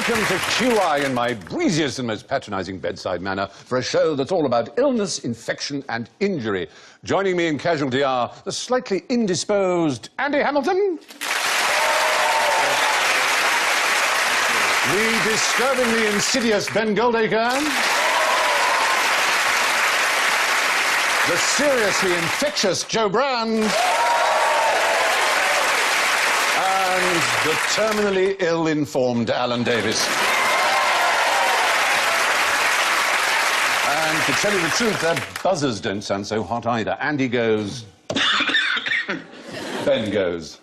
welcome to QI in my breeziest and most patronising bedside manner for a show that's all about illness, infection and injury. Joining me in casualty are the slightly indisposed Andy Hamilton, the disturbingly insidious Ben Goldacre, the seriously infectious Joe Brand, and the terminally ill-informed Alan Davis. And to tell you the truth, their buzzers don't sound so hot either. Andy goes... Ben goes...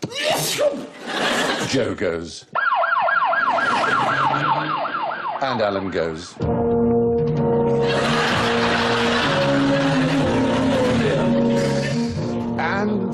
Joe goes... And Alan goes... And...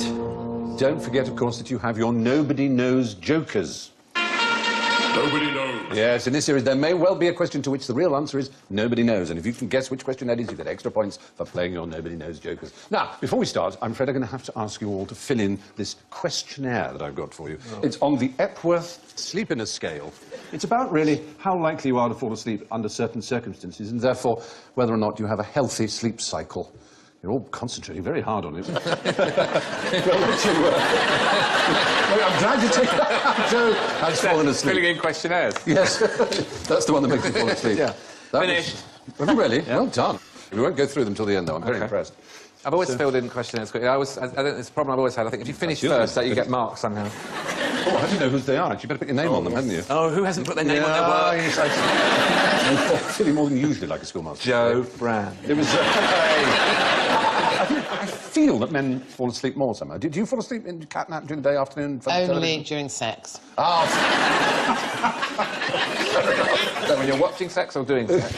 don't forget, of course, that you have your Nobody Knows Jokers. Nobody knows. Yes, in this series there may well be a question to which the real answer is nobody knows. And if you can guess which question that is, you get extra points for playing your Nobody Knows Jokers. Now, before we start, I'm afraid I'm going to have to ask you all to fill in this questionnaire that I've got for you. Oh. It's on the Epworth Sleepiness Scale. It's about, really, how likely you are to fall asleep under certain circumstances, and therefore whether or not you have a healthy sleep cycle. You're all concentrating very hard on it. Well, I'm glad you take that. Joe has fallen asleep. Filling in questionnaires. Yes, that's the one that makes you fall asleep. Yeah. Finished. Have you really? Yeah. Well done. We won't go through them till the end, though. I'm very impressed. I've always filled in questionnaires quickly. I think it's a problem I've always had. I think if you finish first, that you get marks somehow. Oh, how do you know whose they are? You better put your name on them, haven't you? Oh, who hasn't put their name on their work? You're feeling more than usually like a schoolmaster. Joe Brand. It was... I feel that men fall asleep more somehow. Do you fall asleep in catnap during the day, afternoon? Only during sex. Oh. So when you're watching sex or doing sex?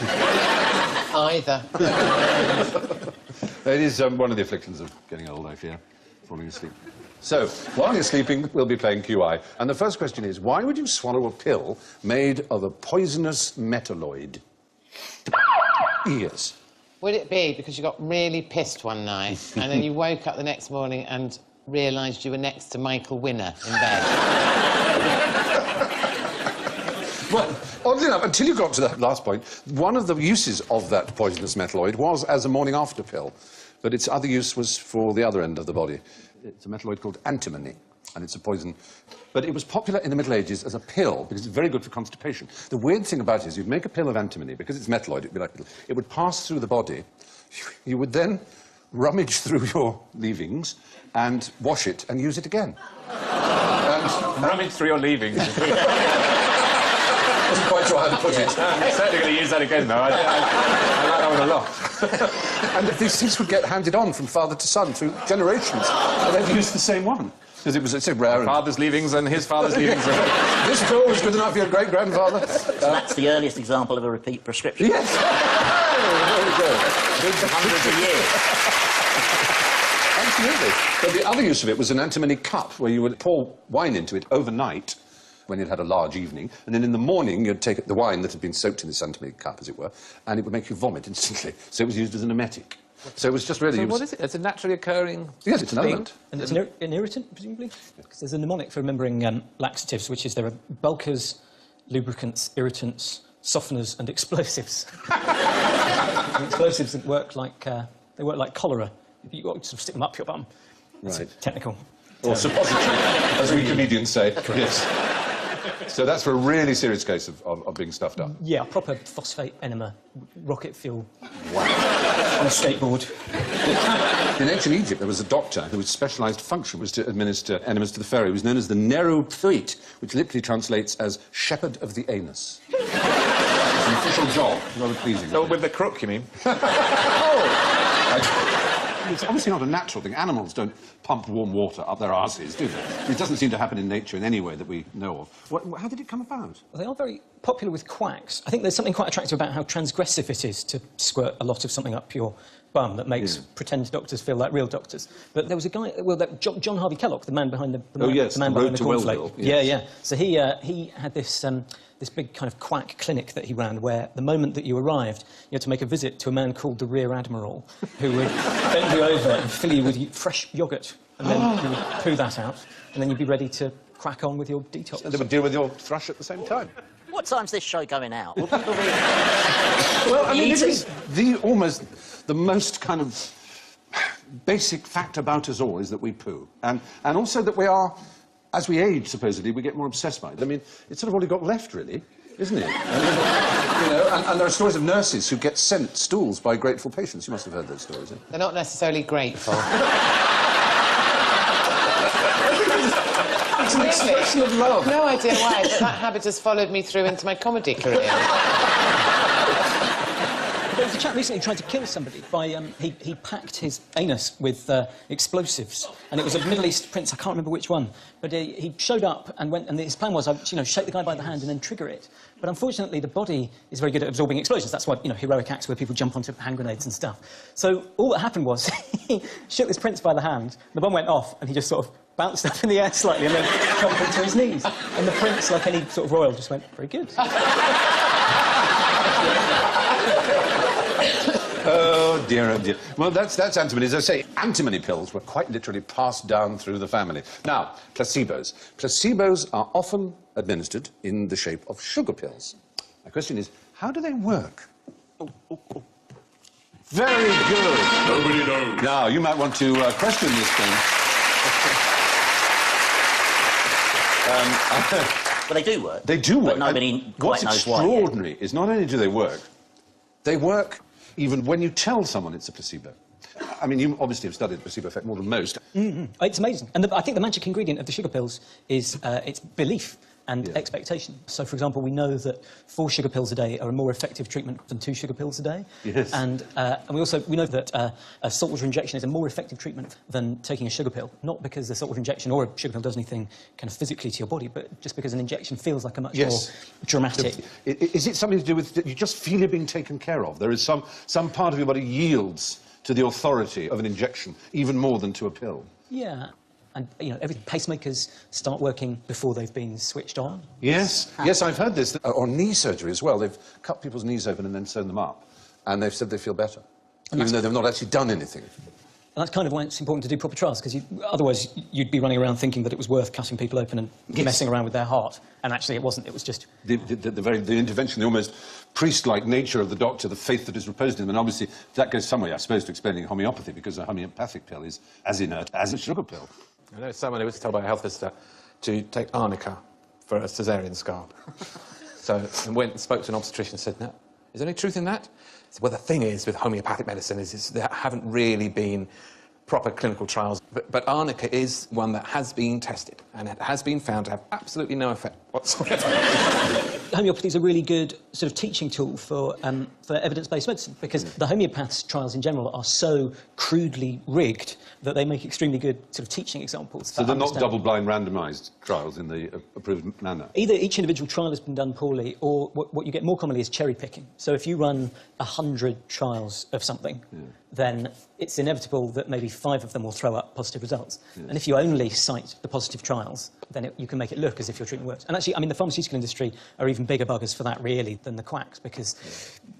Either. It is one of the afflictions of getting old, I fear, falling asleep. So, while you're sleeping, we'll be playing QI. And the first question is, why would you swallow a pill made of a poisonous metalloid? Yes. Would it be because you got really pissed one night and then you woke up the next morning and realised you were next to Michael Winner in bed? Well, oddly enough, until you got to that last point, one of the uses of that poisonous metalloid was as a morning-after pill, but its other use was for the other end of the body. It's a metalloid called antimony, and it's a poison. But it was popular in the Middle Ages as a pill, because it's very good for constipation. The weird thing about it is you'd make a pill of antimony, because it's metalloid, it'd be like... it would pass through the body. You would then rummage through your leavings and wash it and use it again. Rummage through your leavings. Wasn't quite sure how to put it. I'm certainly going to use that again, though. I like that one a lot. And these things would get handed on from father to son through generations, and they'd use the same one. Because it was so rare. Father's leavings and his father's leavings. This pill was good enough for your great-grandfather. So that's the earliest example of a repeat prescription. Yes! There we go. Hundreds of years. Absolutely. But the other use of it was an antimony cup, where you would pour wine into it overnight, when you'd had a large evening, and then in the morning you'd take the wine that had been soaked in this antimony cup, as it were, and it would make you vomit instantly. So it was used as an emetic. So it was just really... So what is it? It's a naturally occurring... Yes, it's an element. And it's an irritant, presumably? Because there's a mnemonic for remembering laxatives, which is there are bulkers, lubricants, irritants, softeners and explosives. And explosives work like cholera. You got to sort of stick them up your bum. That's right. Technical. Or suppository, as we comedians say. Yes. So that's for a really serious case of being stuffed up. Yeah, proper phosphate enema, rocket fuel. Wow. On a skateboard. In ancient Egypt, there was a doctor whose specialised function was to administer enemas to the pharaoh. He was known as the Nero Pthuit, which literally translates as shepherd of the anus. It's an official job, rather pleasing. So with the crook, you mean? It's obviously not a natural thing. Animals don't pump warm water up their arses, do they? It doesn't seem to happen in nature in any way that we know of. How did it come about? Well, they are very popular with quacks. I think there's something quite attractive about how transgressive it is to squirt a lot of something up your bum that makes pretend doctors feel like real doctors. But there was a guy, well, John Harvey Kellogg, the man behind the man behind the cornflake. Yes. Yeah. So he had this this big kind of quack clinic that he ran, where the moment that you arrived, you had to make a visit to a man called the Rear Admiral, who would bend you over and fill you with fresh yoghurt, and then you would poo that out, and then you'd be ready to crack on with your detox. And they would deal with your thrush at the same time. What time's this show going out? Will people be... Well, I mean, it Eating? is the most kind of basic fact about us all is that we poo. And also that we are, as we age, supposedly, we get more obsessed by it. I mean, it's sort of all you've got left, really, isn't it? And there are stories of nurses who get sent stools by grateful patients. You must have heard those stories, eh? They're not necessarily grateful. It's an expression of love. No idea why, but that habit has followed me through into my comedy career. There was a chap recently who tried to kill somebody by... he packed his anus with explosives, and it was a Middle East prince, I can't remember which one, but he showed up and went, and his plan was, you know, shake the guy by the hand and then trigger it. But unfortunately, the body is very good at absorbing explosions. That's why, you know, heroic acts where people jump onto hand grenades and stuff. So all that happened was he shook this prince by the hand, the bomb went off, and he just sort of bounced up in the air slightly and then dropped into his knees. And the prince, like any sort of royal, just went, very good. Oh, dear, oh, dear. Well, that's antimony. As I say, antimony pills were quite literally passed down through the family. Now, placebos. Placebos are often administered in the shape of sugar pills. My question is, how do they work? Very good. Nobody knows. Now, you might want to question this thing. Well, they do work. They do work. But nobody quite knows why. What's extraordinary is not only do they work even when you tell someone it's a placebo. I mean, you obviously have studied the placebo effect more than most. Mm-hmm. It's amazing. And I think the magic ingredient of the sugar pills is its belief and expectation. So, for example, we know that 4 sugar pills a day are a more effective treatment than 2 sugar pills a day. Yes. And we know that a saltwater injection is a more effective treatment than taking a sugar pill, not because the saltwater injection or a sugar pill does anything kind of physically to your body, but just because an injection feels like a much more dramatic... Is it something to do with that you just feel you're being taken care of? There is some part of your body yields to the authority of an injection, even more than to a pill. Yeah. And, you know, pacemakers start working before they've been switched on. Yes. Yes, I've heard this. On knee surgery as well. They've cut people's knees open and then sewn them up. And they've said they feel better, even though they've not actually done anything. And that's kind of why it's important to do proper trials, because otherwise you'd be running around thinking that it was worth cutting people open and messing around with their heart. And actually it wasn't. It was just... The intervention, the almost priest-like nature of the doctor, the faith that is reposed in them. And obviously that goes some way, I suppose, to explaining homeopathy, because a homeopathic pill is as inert as a sugar pill. I know someone who was told by a health visitor to take arnica for a caesarean scar. And went and spoke to an obstetrician and said, "No, is there any truth in that?" He said, "Well, the thing is with homeopathic medicine is there haven't really been proper clinical trials. But arnica is one that has been tested, and it has been found to have absolutely no effect whatsoever." Homeopathy is a really good sort of teaching tool for evidence-based medicine, because the homeopaths' trials in general are so crudely rigged that they make extremely good sort of teaching examples. So they're not double-blind randomised trials in the approved manner? Either each individual trial has been done poorly, or what you get more commonly is cherry-picking. So if you run 100 trials of something, then it's inevitable that maybe 5 of them will throw up positive results. And if you only cite the positive trials, then you can make it look as if your treatment works. And actually, I mean, the pharmaceutical industry are even bigger buggers for that, really, than the quacks, because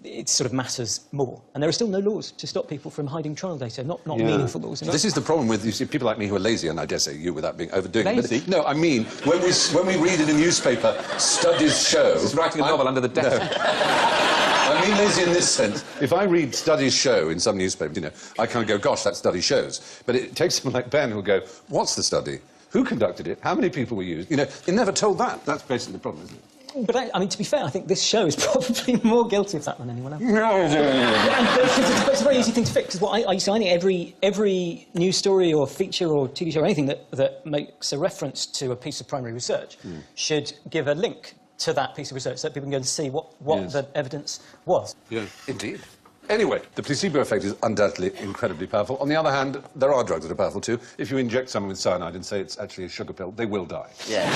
it sort of matters more. And there are still no laws to stop people from hiding trial data, not meaningful laws. This is the problem with, you see, people like me who are lazy, and I dare say you without being overdoing it. Lazy? But, no, I mean, when we read in a newspaper, studies show... He's writing a novel under the desk. I mean lazy in this sense. If I read studies show in some newspaper, you know, I kind of go, gosh, that study shows. But it takes someone like Ben who'll go, what's the study? Who conducted it? How many people were used? You know, you're never told that. That's basically the problem, isn't it? But I mean, to be fair, I think this show is probably more guilty of that than anyone else. It's a very easy thing to fix. Because I think every news story or feature or TV show or anything that makes a reference to a piece of primary research should give a link to that piece of research so that people can go and see what the evidence was. Yeah, indeed. Anyway, the placebo effect is undoubtedly incredibly powerful. On the other hand, there are drugs that are powerful too. If you inject someone with cyanide and say it's actually a sugar pill, they will die. Yeah.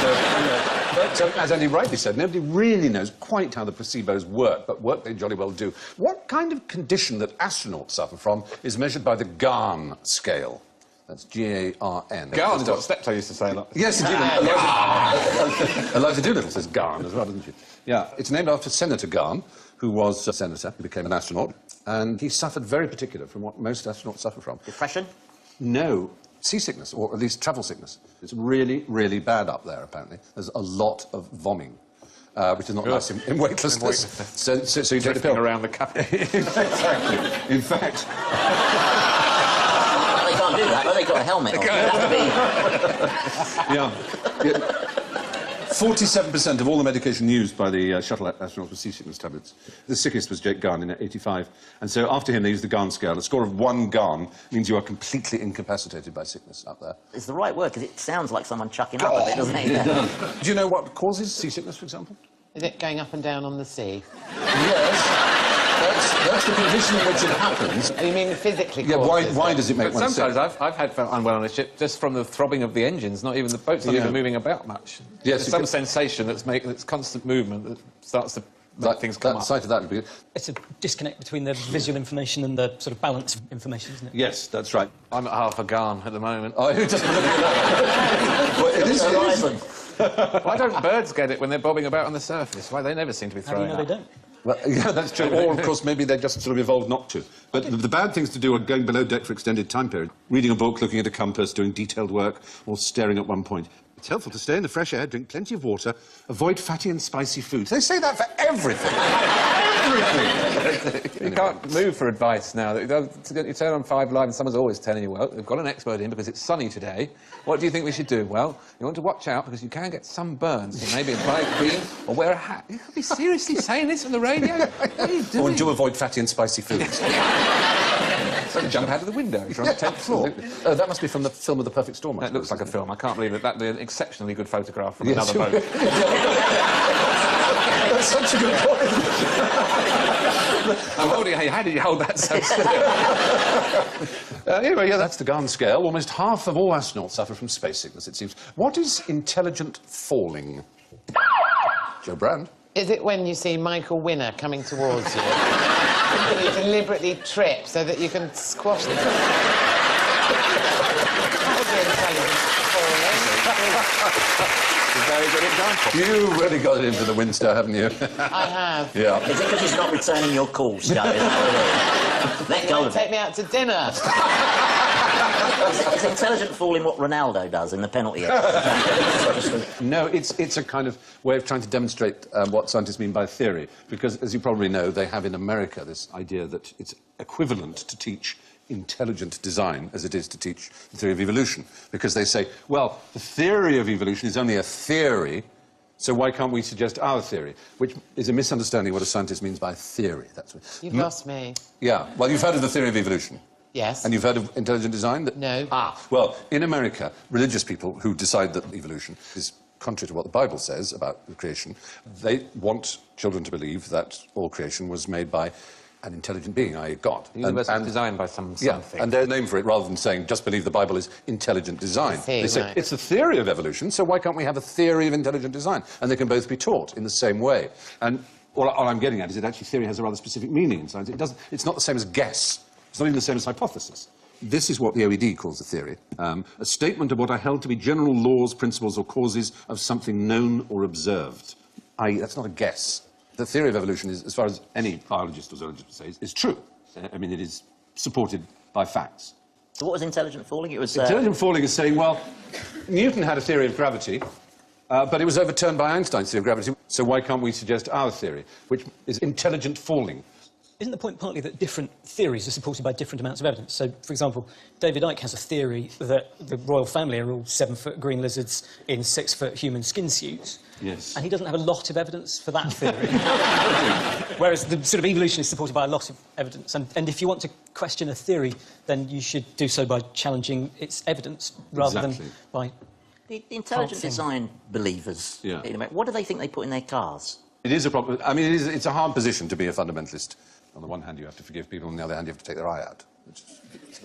So, as Andy rightly said, nobody really knows quite how the placebos work, but work they jolly well do. What kind of condition that astronauts suffer from is measured by the Garn scale? That's G-A-R-N. Garn is what Steptoe used to say a lot. Yes, indeed. Eliza Doolittle says Garn as well, doesn't she? Yeah, it's named after Senator Garn, who was a senator, became an astronaut, and he suffered very particular from what most astronauts suffer from. Depression? No, seasickness, or at least travel sickness. It's really, really bad up there, apparently. There's a lot of vomiting. which is not nice in weightlessness. So you take the Drifting pill. around the cup. Exactly. In fact, They can't do that, but they've got a helmet on. It'd have to be... yeah. 47% of all the medication used by the shuttle astronauts were seasickness tablets. The sickest was Jake Garn in '85. And so after him, they used the Garn scale. A score of 1 Garn means you are completely incapacitated by sickness up there. It's the right word, because it sounds like someone chucking up a bit, doesn't it? Yeah. Do you know what causes seasickness, for example? Is it going up and down on the sea? Yes. That's the condition in which it happens. Oh, you mean physically? Yeah, why does it make one sick? Sometimes I've had felt unwell on a ship just from the throbbing of the engines. Not even the boat's not Yeah. even moving about much. Yes, There's you some could- sensation that's constant movement that starts to make things come that up. sight of that would be... It's a disconnect between the visual information and the sort of balance of information, isn't it? Yes, that's right. I'm at half a Garn at the moment. Oh, who doesn't look at that? Well, it is... Horizon. Why don't birds get it when they're bobbing about on the surface? Why, they never seem to be How do you throwing know up. they don't? Well, yeah, that's true. Or, of course, maybe they just sort of evolved not to. But the bad things to do are going below deck for extended time period, reading a book, looking at a compass, doing detailed work, or staring at one point. It's helpful to stay in the fresh air, drink plenty of water, avoid fatty and spicy foods. They say that for everything. Everything. You can't move for advice now. You turn on 5 Live and someone's always telling you, well, we've got an expert in because it's sunny today. What do you think we should do? Well, you want to watch out because you can get sunburns. So maybe apply cream or wear a hat. You could be seriously saying this on the radio? What are you doing? Or do avoid fatty and spicy foods. So jump out of the window if you're on the 10th floor. That must be from the film of The Perfect Storm. I That looks suppose, like a film. I can't believe it. That's an exceptionally good photograph from Yes, another boat. That's such a good point. I'm holding... Hey, how did you hold that so still? Anyway, yeah, that's the Garn scale. Almost half of all astronauts suffer from space sickness, it seems. What is intelligent falling? Joe Brand. Is it when you see Michael Winner coming towards you? And you deliberately trip so that you can squash them? That would be intelligent falling. You really got it in for the Winster, haven't you? I have. Yeah. Is it because he's not returning your calls, Joe? Is that what it is? Let go of Take it. me out to dinner. Is intelligent falling what Ronaldo does in the penalty area? No, it's a kind of way of trying to demonstrate what scientists mean by theory. Because, as you probably know, they have in America this idea that it's equivalent to teach intelligent design as it is to teach the theory of evolution. Because they say, well, the theory of evolution is only a theory, so why can't we suggest our theory? Which is a misunderstanding of what a scientist means by theory. That's what... You've lost me. Yeah, well, you've heard of the theory of evolution. Yes. And you've heard of intelligent design? No. Well, in America, religious people who decide that evolution is contrary to what the Bible says about the creation, they want children to believe that all creation was made by an intelligent being, i.e. God. The universe was designed by something. Yeah, and their name for it, rather than saying just believe the Bible is intelligent design, they say right. it's a theory of evolution, so why can't we have a theory of intelligent design? And they can both be taught in the same way. And all I'm getting at is that actually theory has a rather specific meaning in science. It's not the same as guess. It's not even the same as hypothesis. This is what the OED calls a theory. A statement of what are held to be general laws, principles, or causes of something known or observed. I.e., that's not a guess. The theory of evolution is, as far as any biologist or zoologist would say, is true. I mean, it is supported by facts. So what was intelligent falling? It was... Intelligent falling is saying, well, Newton had a theory of gravity, but it was overturned by Einstein's theory of gravity, so why can't we suggest our theory, which is intelligent falling? Isn't the point partly that different theories are supported by different amounts of evidence? So, for example, David Icke has a theory that the royal family are all 7-foot green lizards in 6-foot human skin suits. Yes. And he doesn't have a lot of evidence for that theory. Whereas the sort of evolution is supported by a lot of evidence. And if you want to question a theory, then you should do so by challenging its evidence rather Exactly. than by... The intelligent Pulsing. design believers, Yeah. in America, what do they think they put in their cars? It is a problem. I mean, it's a hard position to be a fundamentalist. On the one hand, you have to forgive people, on the other hand, you have to take their eye out. Which is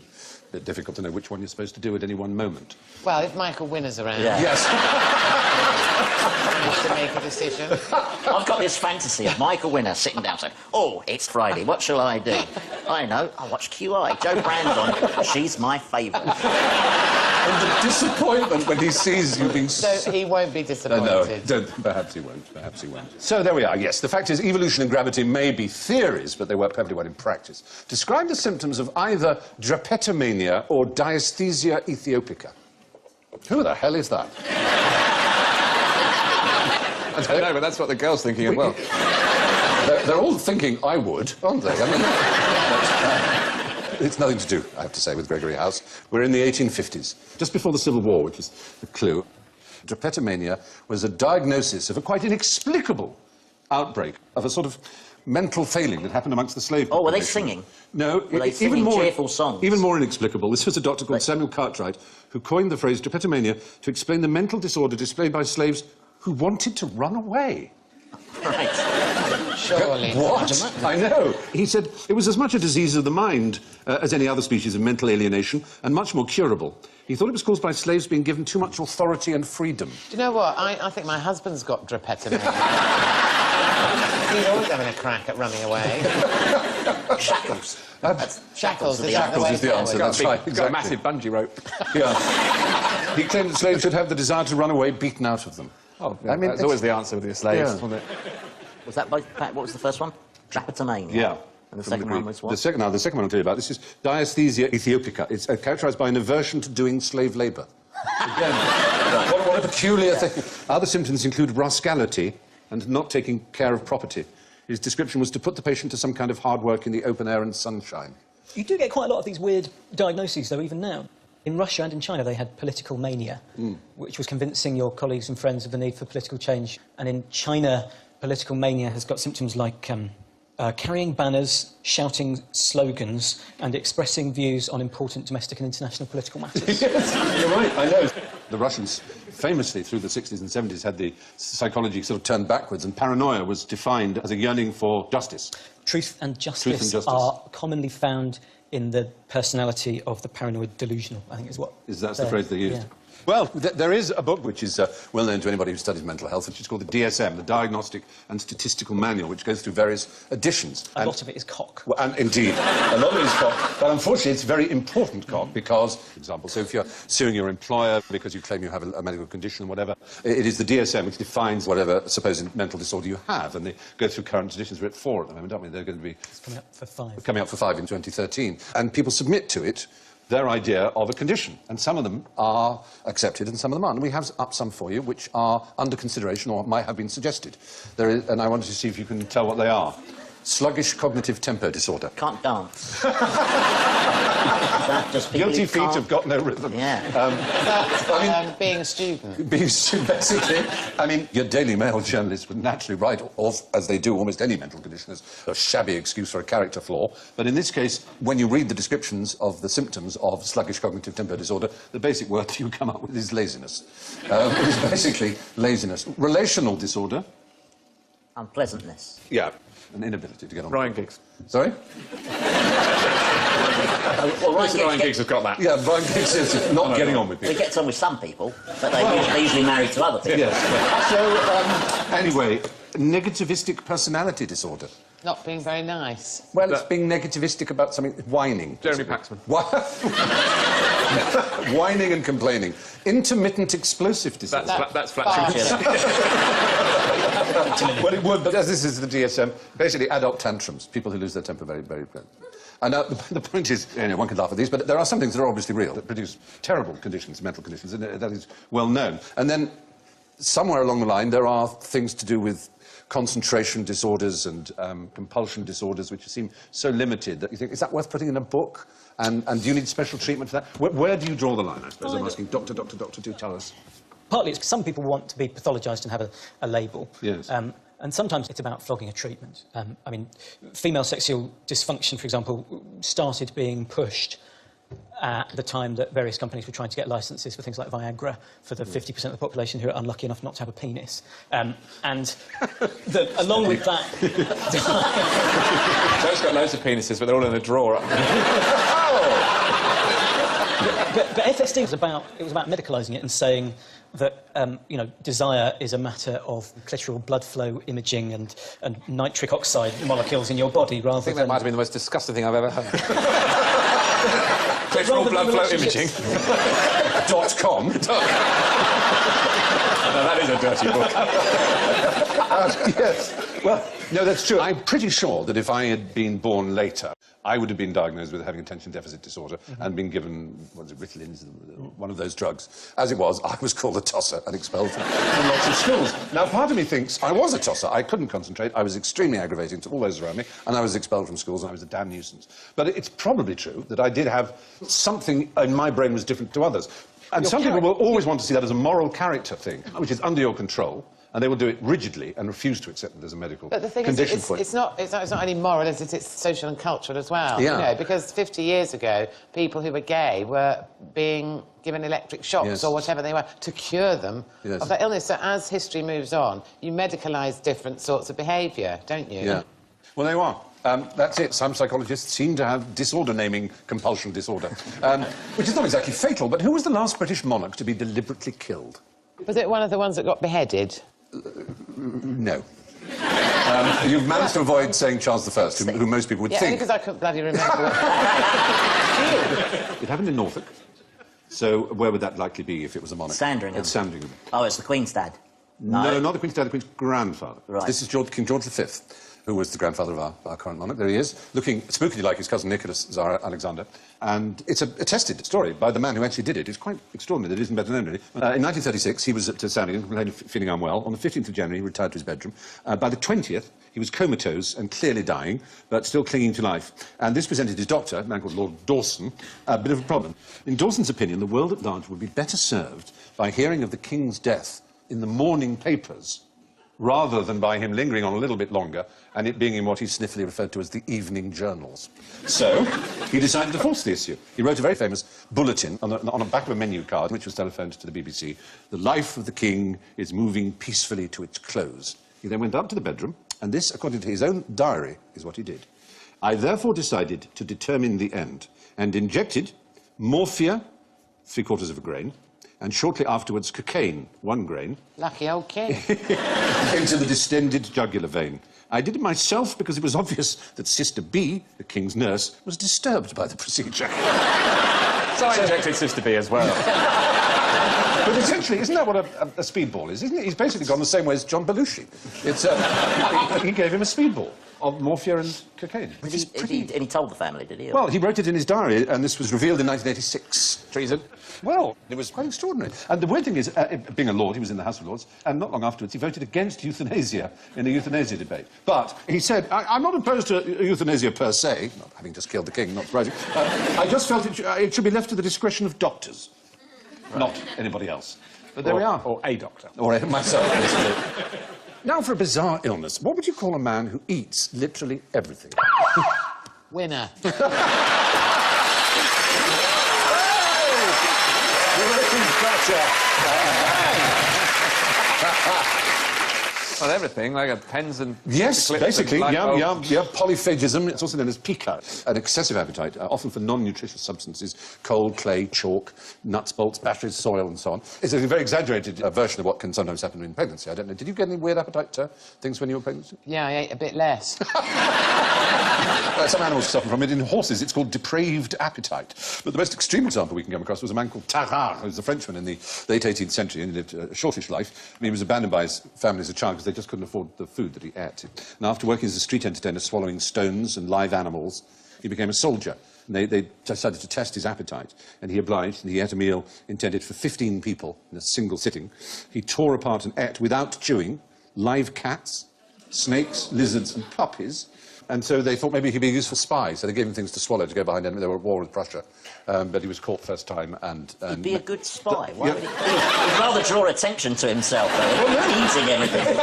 a bit difficult to know which one you're supposed to do at any one moment. Well, if Michael Winner's around, Yeah. Yes. you have to make a decision. I've got this fantasy of Michael Winner sitting down saying, oh, it's Friday, what shall I do? I know, I'll watch QI. Joe Brand's on, she's my favourite. And the disappointment when he sees you being... So he won't be disappointed. No, perhaps he won't. Perhaps he won't. So there we are, yes. The fact is, evolution and gravity may be theories, but they work perfectly well in practice. Describe the symptoms of either drapetomania or diasthesia ethiopica. Who the hell is that? I don't know, but that's what the girl's thinking as well. They're all thinking I would, aren't they? I mean, it's nothing to do, I have to say, with Gregory House. We're in the 1850s, just before the Civil War, which is the clue. Drapetomania was a diagnosis of a quite inexplicable outbreak of a sort of mental failing that happened amongst the slave Oh, were they population. singing? No, Were they singing cheerful songs? Even more inexplicable. This was a doctor called Samuel Cartwright who coined the phrase drapetomania to explain the mental disorder displayed by slaves who wanted to run away. Right. Surely. What? I know. He said it was as much a disease of the mind as any other species of mental alienation, and much more curable. He thought it was caused by slaves being given too much authority and freedom. Do you know what? I think my husband's got drapetomania. He's always having a crack at running away. Shackles. Shackles, are the is that the way is the answer. forward? That's right. Got a Exactly. massive bungee rope. Yeah. He claimed that slaves should have the desire to run away beaten out of them. Oh, I mean, that's always the answer with your slaves, Yeah. wasn't it? Was that both? What was the first one? Drapetomania. Yeah. And the From second Greek. one was what? The second one I'll tell you about. This is diaesthesia ethiopica. It's characterised by an aversion to doing slave labour. Again, what a peculiar thing. Other symptoms include rascality and not taking care of property. His description was to put the patient to some kind of hard work in the open air and sunshine. You do get quite a lot of these weird diagnoses, though, even now. In Russia and in China, they had political mania, which was convincing your colleagues and friends of the need for political change. And in China, political mania has got symptoms like carrying banners, shouting slogans, and expressing views on important domestic and international political matters. Yes, you're right, I know. The Russians famously, through the 60s and 70s, had the psychology sort of turned backwards, and paranoia was defined as a yearning for justice. Truth and justice are commonly found in the personality of the paranoid delusional, I think is what... That's the phrase they used. Yeah. Well, there is a book which is well known to anybody who studies mental health, which is called the DSM, the Diagnostic and Statistical Manual, which goes through various editions. A lot of it is cock. Well, and indeed, a lot of it is cock, but unfortunately it's very important cock because, for example, so if you're suing your employer because you claim you have a medical condition or whatever, it is the DSM which defines whatever supposed mental disorder you have, and they go through current editions. We're at 4 at the moment, aren't we? They're going to be... It's coming up for 5. Coming up for 5 in 2013. And people submit to it their idea of a condition, and some of them are accepted and some of them aren't. And we have up some for you which are under consideration or might have been suggested. And I wanted to see if you can tell what they are. Sluggish cognitive tempo disorder. Can't dance. Is that just people Guilty who feet can't- have got no rhythm. Yeah. Being a student. Basically, I mean, your Daily Mail journalists would naturally write off, as they do almost any mental condition, as a shabby excuse for a character flaw. But in this case, when you read the descriptions of the symptoms of sluggish cognitive tempo disorder, the basic word you come up with is laziness. It is basically laziness. Relational disorder. Unpleasantness. Yeah. An inability to get on. Ryan Giggs. Sorry? Well, Ryan Giggs has got that. Yeah, Brian Giggs is not getting on with He people. gets on with some people, but they're usually married to other people. Yes. So, anyway, negativistic personality disorder. Not being very nice. Well, it's being negativistic about something, whining. Jeremy Paxman. Whining and complaining. Intermittent explosive disorder. That's flat Fast. Well, it would, but as this is the DSM, basically adult tantrums, people who lose their temper very, very quickly. And the point is, you know, one can laugh at these, but there are some things that are obviously real, that produce terrible conditions, mental conditions, and that is well known. And then, somewhere along the line, there are things to do with concentration disorders and compulsion disorders, which seem so limited that you think, is that worth putting in a book? And do you need special treatment for that? Where do you draw the line, I suppose? I'm asking, doctor, do tell us. Partly it's some people want to be pathologised and have a label. Yes. And sometimes it's about flogging a treatment. I mean, female sexual dysfunction, for example, started being pushed at the time that various companies were trying to get licences for things like Viagra for the 50% of the population who are unlucky enough not to have a penis. And along with that... Joe's got loads of penises, but they're all in a drawer. But FSD was about medicalising it and saying that you know, desire is a matter of clitoral blood flow imaging and nitric oxide molecules in your body rather I think than... that might have been the most disgusting thing I've ever heard. Clitoral Rather blood than flow relationships. imaging. .com. No, that is a dirty book. Yes. Well, no, that's true. I'm pretty sure that if I had been born later, I would have been diagnosed with having attention deficit disorder and been given, what is it, Ritalin's, one of those drugs. As it was, I was called a tosser and expelled from lots of schools. Now, part of me thinks I was a tosser. I couldn't concentrate. I was extremely aggravating to all those around me, and I was expelled from schools, and I was a damn nuisance. But it's probably true that I did have something in my brain was different to others. And some people will always want to see that as a moral character thing, which is under your control. And they will do it rigidly and refuse to accept it as a medical condition. But the thing is, it's not only moral, is it? It's social and cultural as well. Yeah. You know, because 50 years ago, people who were gay were being given electric shocks or whatever they were to cure them of that illness. So as history moves on, you medicalise different sorts of behaviour, don't you? Yeah. Well, there you are. That's it. Some psychologists seem to have disorder-naming compulsion disorder, which is not exactly fatal, but who was the last British monarch to be deliberately killed? Was it one of the ones that got beheaded? No. You've managed to avoid saying Charles I, who most people would only think. because I couldn't bloody remember it. It happened in Norfolk. So where would that likely be if it was a monarch? Sandringham. At Sandringham. Oh, it's the Queen's dad. No, not the Queen's dad, the Queen's grandfather. Right. This is King George V, who was the grandfather of our current monarch. There he is, looking spookily like his cousin Nicholas Tsar Alexander. And it's attested story by the man who actually did it. It's quite extraordinary that it isn't better known, really. In 1936, he was at Sandringham, feeling unwell. On the 15th of January, he retired to his bedroom. By the 20th, he was comatose and clearly dying, but still clinging to life. And this presented his doctor, a man called Lord Dawson, a bit of a problem. In Dawson's opinion, the world at large would be better served by hearing of the King's death in the morning papers, rather than by him lingering on a little bit longer and it being in what he sniffily referred to as the evening journals. So, he decided to force the issue. He wrote a very famous bulletin on the back of a menu card, which was telephoned to the BBC. The life of the King is moving peacefully to its close. He then went up to the bedroom, and this, according to his own diary, is what he did. I therefore decided to determine the end, and injected morphia, 3/4 of a grain, and shortly afterwards cocaine, 1 grain, Lucky old king. into the distended jugular vein. I did it myself because it was obvious that Sister B, the King's nurse, was disturbed by the procedure. So I injected Sister B as well. But essentially, isn't that what a speedball is, isn't it? He's basically gone the same way as John Belushi. It's, he gave him a speedball of morphia and cocaine. And he told the family, did he? Well, he wrote it in his diary, and this was revealed in 1986. Treason. Well, it was quite extraordinary. And the weird thing is, being a Lord, he was in the House of Lords, and not long afterwards he voted against euthanasia in a euthanasia debate. But he said, I'm not opposed to euthanasia per se, not having just killed the King, not surprising. I just felt it should be left to the discretion of doctors, not anybody else. But there we are. Or a doctor. Or myself, basically. Now for a bizarre illness. What would you call a man who eats literally everything? Winner. Well, everything, like pens and... Yes, clips basically, and yeah, polyphagism. It's also known as pica. An excessive appetite, often for non-nutritious substances, coal, clay, chalk, nuts, bolts, batteries, soil, and so on. It's a very exaggerated version of what can sometimes happen in pregnancy. I don't know. Did you get any weird appetite things when you were pregnant? Yeah, I ate a bit less. Some animals suffer from it. In horses, it's called depraved appetite. But the most extreme example we can come across was a man called Tarare, who was a Frenchman in the late 18th century and lived a shortish life. I mean, he was abandoned by his family as a child because they just couldn't afford the food that he ate. And after working as a street entertainer, swallowing stones and live animals, he became a soldier. And they decided to test his appetite, and he obliged, and he ate a meal intended for 15 people in a single sitting. He tore apart and ate, without chewing, live cats, snakes, lizards, and puppies. And so they thought maybe he'd be a useful spy, so they gave him things to swallow to go behind enemy. They were at war with Prussia, but he was caught first time and... He'd be a good spy. Why would he'd rather draw attention to himself, though, eating everything.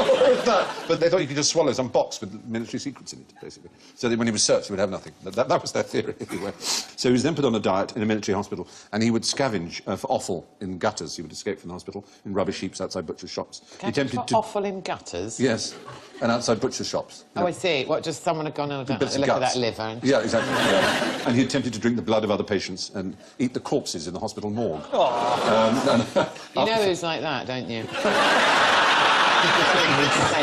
But they thought you could just swallow some box with military secrets in it, basically. So that when he was searched, he would have nothing. That was their theory, anyway. So he was then put on a diet in a military hospital, and he would scavenge for offal in gutters. He would escape from the hospital in rubbish heaps outside butchers' shops. He attempted to... offal in gutters? Yes, and outside butchers' shops. Oh, I see. What, just someone had gone and done Bits a of look at guts. that liver? And... Yeah, exactly. Yeah. And he attempted to drink the blood of other patients and eat the corpses in the hospital morgue. You know who's like that, don't you? Say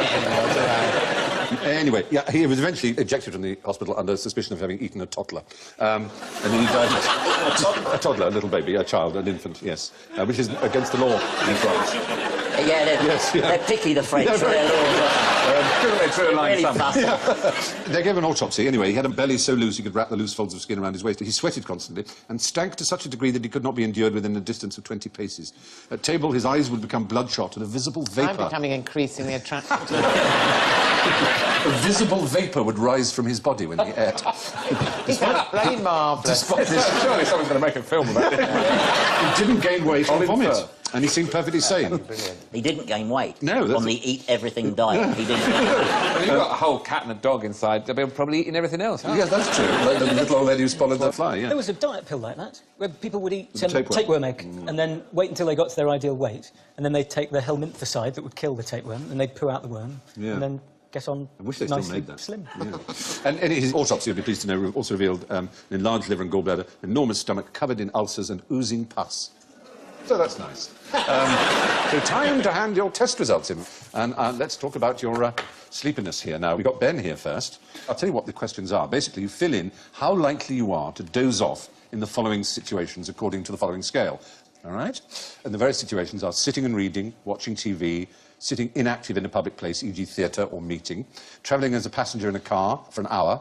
it anymore, do I? Anyway, yeah, he was eventually ejected from the hospital under suspicion of having eaten a toddler. And then he died... a toddler, a little baby, a child, an infant, yes. Which is against the law in France. Yeah, they're picky, the French. Yeah, for their laws. They drew a line Really somewhere. fussy. They gave him an autopsy. Anyway, he had a belly so loose he could wrap the loose folds of skin around his waist. He sweated constantly and stank to such a degree that he could not be endured within a distance of 20 paces. At table, his eyes would become bloodshot and a visible I'm vapour... becoming increasingly attracted to A visible vapour would rise from his body when he ate. He's bloody marvellous. Despite this, Surely someone's going to make a film about it. he didn't gain weight or Colin vomit. Firth. And he seemed perfectly sane. He didn't gain weight. No, that's On the eat everything diet. He didn't gain weight. Well, you've got a whole cat and a dog inside. They'll be probably eating everything else, huh? Yes, that's true. Like the little old lady who swallowed the fly, yeah. There was a diet pill like that, where people would eat tapeworm. tapeworm egg and then wait until they got to their ideal weight, and then they'd take the helminthicide that would kill the tapeworm, and they'd poo out the worm, Yeah. and then get on I wish they nice still and made that. slim. Yeah. And in his autopsy, you'll be pleased to know, also revealed an enlarged liver and gallbladder, enormous stomach covered in ulcers and oozing pus. So that's nice. So time to hand your test results in. And let's talk about your sleepiness here now. We've got Ben here first. I'll tell you what the questions are. Basically, you fill in how likely you are to doze off in the following situations according to the following scale. All right? And the various situations are sitting and reading, watching TV, sitting inactive in a public place, e.g. theatre or meeting, travelling as a passenger in a car for an hour,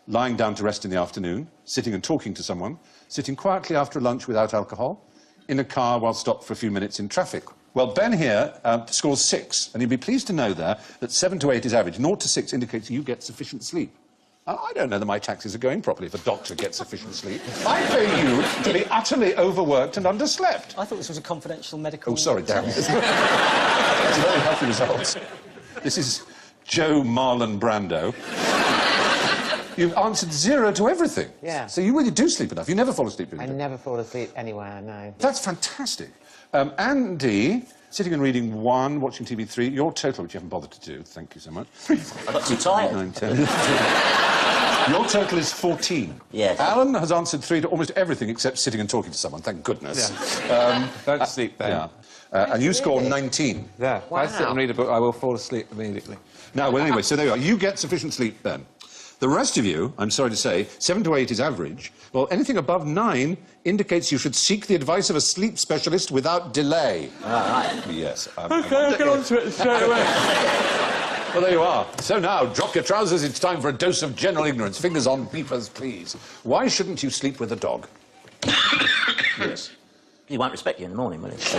lying down to rest in the afternoon, sitting and talking to someone, sitting quietly after lunch without alcohol, in a car while stopped for a few minutes in traffic. Well, Ben here scores 6, and you'll be pleased to know there that 7 to 8 is average. 0 to 6 indicates you get sufficient sleep. I don't know that my taxes are going properly if a doctor gets sufficient sleep. I pay you to be utterly overworked and underslept. I thought this was a confidential medical... Oh, sorry, Dan. That's a very healthy result. This is Joe Marlon Brando. You've answered 0 to everything. Yeah. So you really do sleep enough. You never fall asleep. I never fall asleep anywhere, no. That's fantastic. Andy, sitting and reading 1, watching TV 3. Your total, which you haven't bothered to do, thank you so much. I got too tired. 9, 10. Your total is 14. Yes. Alan has answered 3 to almost everything except sitting and talking to someone, thank goodness. Don't sleep then. Yeah. And you score 19. Yeah. If I sit and read a book, I will fall asleep immediately. Now, well, anyway, so there you are. You get sufficient sleep then. The rest of you, I'm sorry to say, 7 to 8 is average. Well, anything above 9 indicates you should seek the advice of a sleep specialist without delay. All right. Yes. OK, I'll get on to it straight away. Well, there you are. So now, drop your trousers. It's time for a dose of general ignorance. Fingers on beepers, please. Why shouldn't you sleep with a dog? Yes. He won't respect you in the morning, will he? It's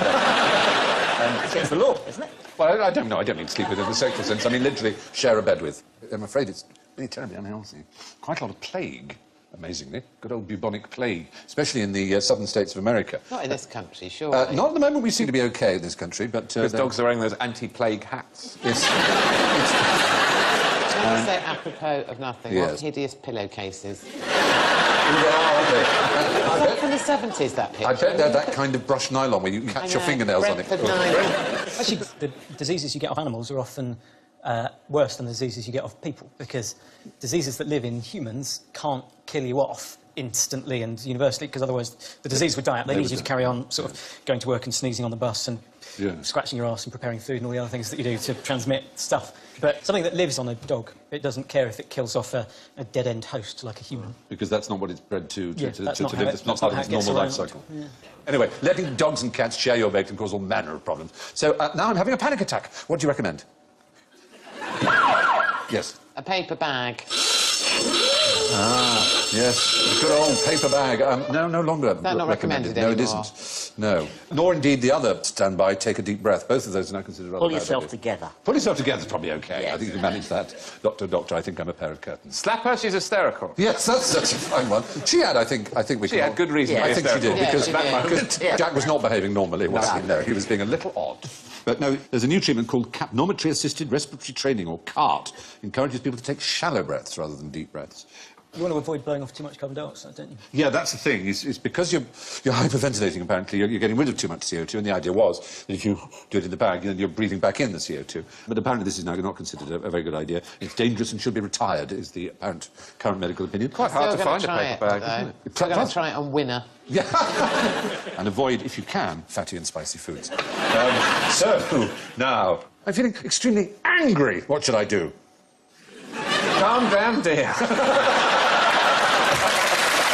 against the law, isn't it? Well, I don't know. I don't mean sleep with in the sexual sense. I mean literally share a bed with. I'm afraid it's really terribly unhealthy. Quite a lot of plague, amazingly. Good old bubonic plague, especially in the southern states of America. Not in this country, surely. Not at the moment. We seem to be OK in this country, but... Because dogs are wearing those anti-plague hats. Yes. Can I say, apropos of nothing, Yes. what hideous pillowcases. I What from the 70s, that picture? bet they're that kind of brushed nylon where you can catch your fingernails on it. Brentford nylon. Actually, the diseases you get off animals are often worse than the diseases you get off people, because diseases that live in humans can't kill you off instantly and universally, because otherwise the disease would die out. They need you to carry on sort of going to work and sneezing on the bus and scratching your arse and preparing food and all the other things that you do to transmit stuff. But something that lives on a dog, it doesn't care if it kills off a dead-end host like a human. Because that's not what it's bred to Yeah, that's not live. how It's it- not that's part not of its how it gets normal life around. cycle. Yeah. Anyway, letting dogs and cats share your bed can cause all manner of problems. So now I'm having a panic attack. What do you recommend? Yes. A paper bag. Yes, good old paper bag. No, no longer Is that not recommended No, it anymore? isn't. No. Nor indeed the other standby, take a deep breath. Both of those are now considered rather Pull bad yourself ideas. together. Pull yourself together is probably OK. Yes. I think you can manage that. Doctor, I think I'm a pair of curtains. Slap her, she's hysterical. Yes, that's a fine one. She had, I think we She can had all- good reason Yeah, to be I think she did, hysterical. Yeah, because, she did. Yeah. Jack was not behaving normally, was he? No. No, he was being a little odd. But no, there's a new treatment called capnometry-assisted respiratory training, or CART. Encourages people to take shallow breaths rather than deep breaths. You want to avoid blowing off too much carbon dioxide, don't you? Yeah, that's the thing. It's because you're hyperventilating, apparently. You're getting rid of too much CO2, and the idea was that if you do it in the bag, then you're breathing back in the CO2. But apparently this is now not considered a very good idea. It's dangerous and should be retired, is the apparent current medical opinion. Quite hard to Still find a gonna paper try bag, it, isn't it? though. Still going to try it on Winner. Yeah. And avoid, if you can, fatty and spicy foods. So, now, I'm feeling extremely angry. What should I do? Calm down, dear.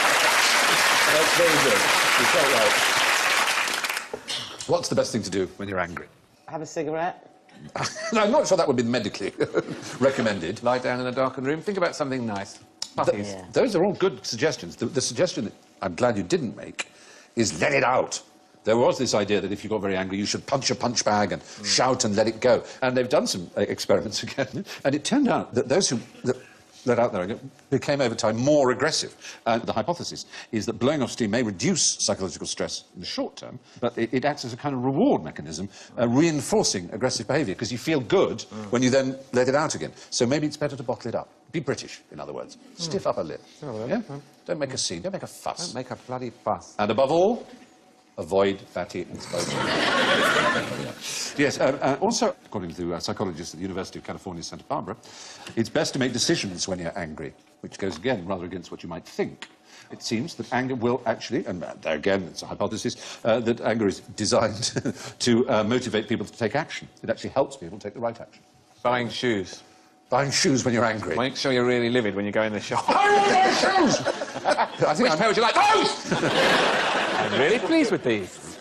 That's very good. You're quite right. What's the best thing to do when you're angry? Have a cigarette. I'm not sure that would be medically recommended. Lie down in a darkened room. Think about something nice. Puppies. Those are all good suggestions. The suggestion that I'm glad you didn't make is let it out. There was this idea that if you got very angry, you should punch a punch bag and shout and let it go. And they've done some experiments again, and it turned out that those who let out their anger became over time more aggressive. The hypothesis is that blowing off steam may reduce psychological stress in the short term, but it acts as a kind of reward mechanism, reinforcing aggressive behaviour, because you feel good when you then let it out again. So maybe it's better to bottle it up. Be British, in other words. Stiff upper lip. Yeah? Don't make a scene. Don't make a fuss. Don't make a bloody fuss. And above all, avoid fatty and spicy. Yes, also, according to psychologists at the University of California, Santa Barbara, it's best to make decisions when you're angry, which goes, again, rather against what you might think. It seems that anger will actually, and there again, it's a hypothesis, that anger is designed to motivate people to take action. It actually helps people take the right action. Buying shoes. Buying shoes when you're angry. Make sure you're really livid when you go in the shop. I want my shoes! I think Which pair would you like? Those! I'm really pleased with these.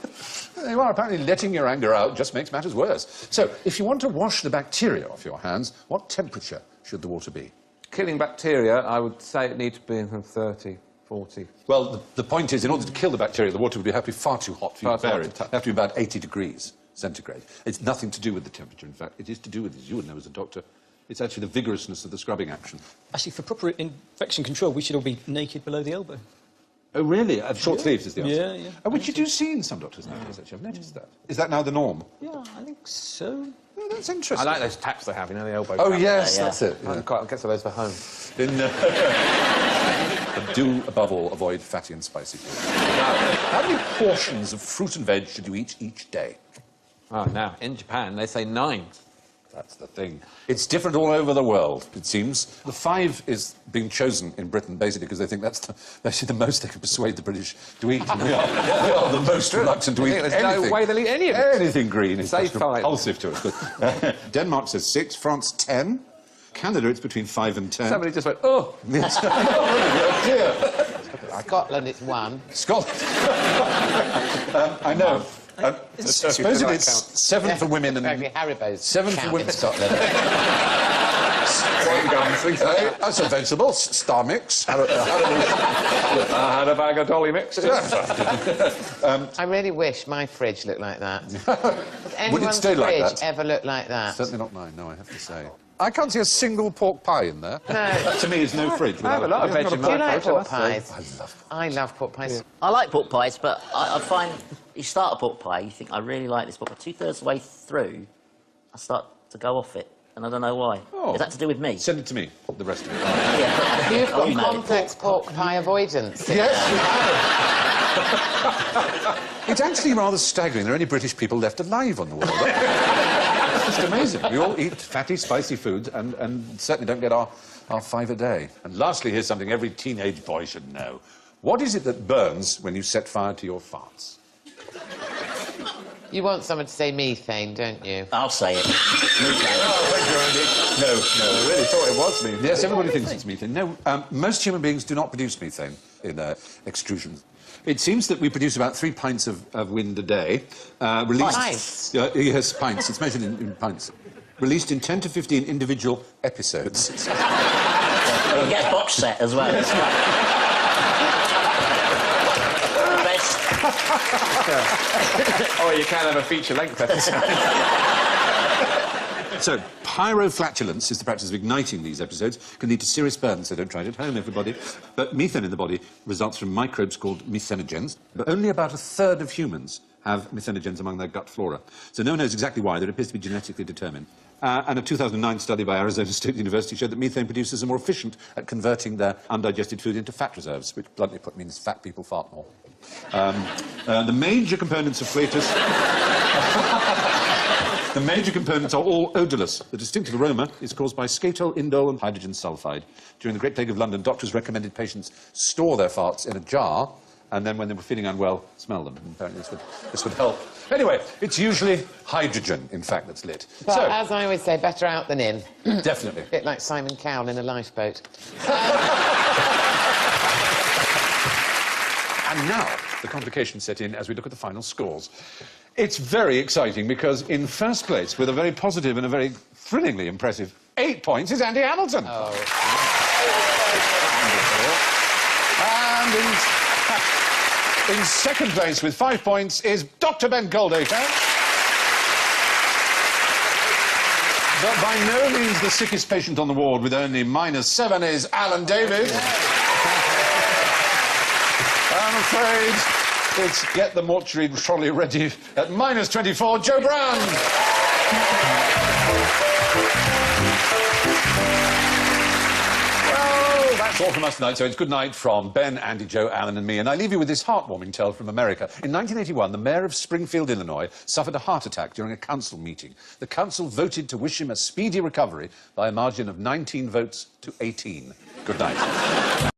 There you are. Apparently letting your anger out just makes matters worse. So, if you want to wash the bacteria off your hands, what temperature should the water be? Killing bacteria, I would say it needs to be from 30, 40. Well, the point is, in order to kill the bacteria, the water would have to be far too hot for you to bear it. It touch. would have to be about 80 degrees centigrade. It's nothing to do with the temperature, in fact. It is to do with, as you would know as a doctor, it's actually the vigorousness of the scrubbing action. Actually, for proper infection control, we should all be naked below the elbow. Oh, really? Short sleeves is the answer? Yeah, yeah. Which you do see in some doctors nowadays, actually. I've noticed that. Is that now the norm? Yeah, I think so. Oh, that's interesting. I like those taps they have, you know, the elbow Oh, tap. yes, Yeah, yeah. that's it. I'll get some of those for home. But do, above all, avoid fatty and spicy food. Now, how many portions of fruit and veg should you eat each day? Oh, now, in Japan, they say 9. That's the thing. It's different all over the world, it seems. The 5 is being chosen in Britain, basically, because they think that's actually the most they can persuade the British to eat. And we are the most reluctant to eat There's anything. no way they'll eat any of it. Anything green is Say just 5. repulsive to us. But, Denmark says 6, France 10. Canada, it's between 5 and 10. Somebody just went, oh! Yes. Oh, dear. Scotland, it's 1. Scotland. I know. Supposedly it's 7 for women and... Actually, Haribo's 7 for count women. in Scotland. That's a vegetable. Star mix. I had a bag of dolly mix. I really wish my fridge looked like that. Does anyone's stay like fridge that? ever look like that? Certainly not mine, no, I have to say. I can't see a single pork pie in there. No. That, to me, is no fridge. I have a lot of veg in Do you my like fridge, I pork must say. pies? I love pork pies. I like pork pies, but I find you start a pork pie, you think, I really like this pork pie. 2/3 of the way through, I start to go off it, and I don't know why. Oh. Is that to do with me? Send it to me, the rest of it. Yeah, You've got no. complex pork pie avoidance. Yes, we have. It's actually rather staggering. There are any British people left alive on the world. It's just amazing. We all eat fatty, spicy food and certainly don't get our 5 a day. And lastly, here's something every teenage boy should know. What is it that burns when you set fire to your farts? You want someone to say methane, don't you? I'll say it. No, I really thought it was me. Yes, everybody thinks it's methane. No, most human beings do not produce methane in extrusion. It seems that we produce about 3 pints of wind a day. Released, Pints? yes, pints. It's measured in pints. Released in 10 to 15 individual episodes. You get a box set as well. Best. Oh, you can have a feature-length episode. So, pyroflatulence is the practice of igniting these episodes. Can lead to serious burns, so don't try it at home, everybody. But methane in the body results from microbes called methanogens. But only about 1/3 of humans have methanogens among their gut flora. So no one knows exactly why. That appears to be genetically determined. And a 2009 study by Arizona State University showed that methane producers are more efficient at converting their undigested food into fat reserves, which bluntly put means fat people fart more. The major components of flatus... The major components are all odourless. The distinctive aroma is caused by skatol, indole and hydrogen sulfide. During the Great Plague of London, doctors recommended patients store their farts in a jar and then, when they were feeling unwell, smell them. And apparently this would help. Anyway, it's usually hydrogen, in fact, that's lit. But as I always say, better out than in. Definitely. A bit like Simon Cowell in a lifeboat. And now, the complications set in as we look at the final scores. It's very exciting because in first place, with a very positive and a very thrillingly impressive 8 points, is Andy Hamilton. Oh. And in second place with 5 points is Dr. Ben Goldacre. But by no means the sickest patient on the ward with only -7 is Alan David. I'm afraid it's get the mortuary trolley ready at -24, Joe Brand. Well, that's all from us tonight, so it's good night from Ben, Andy, Joe, Alan and me. And I leave you with this heartwarming tale from America. In 1981, the mayor of Springfield, Illinois, suffered a heart attack during a council meeting. The council voted to wish him a speedy recovery by a margin of 19 votes to 18. Good night.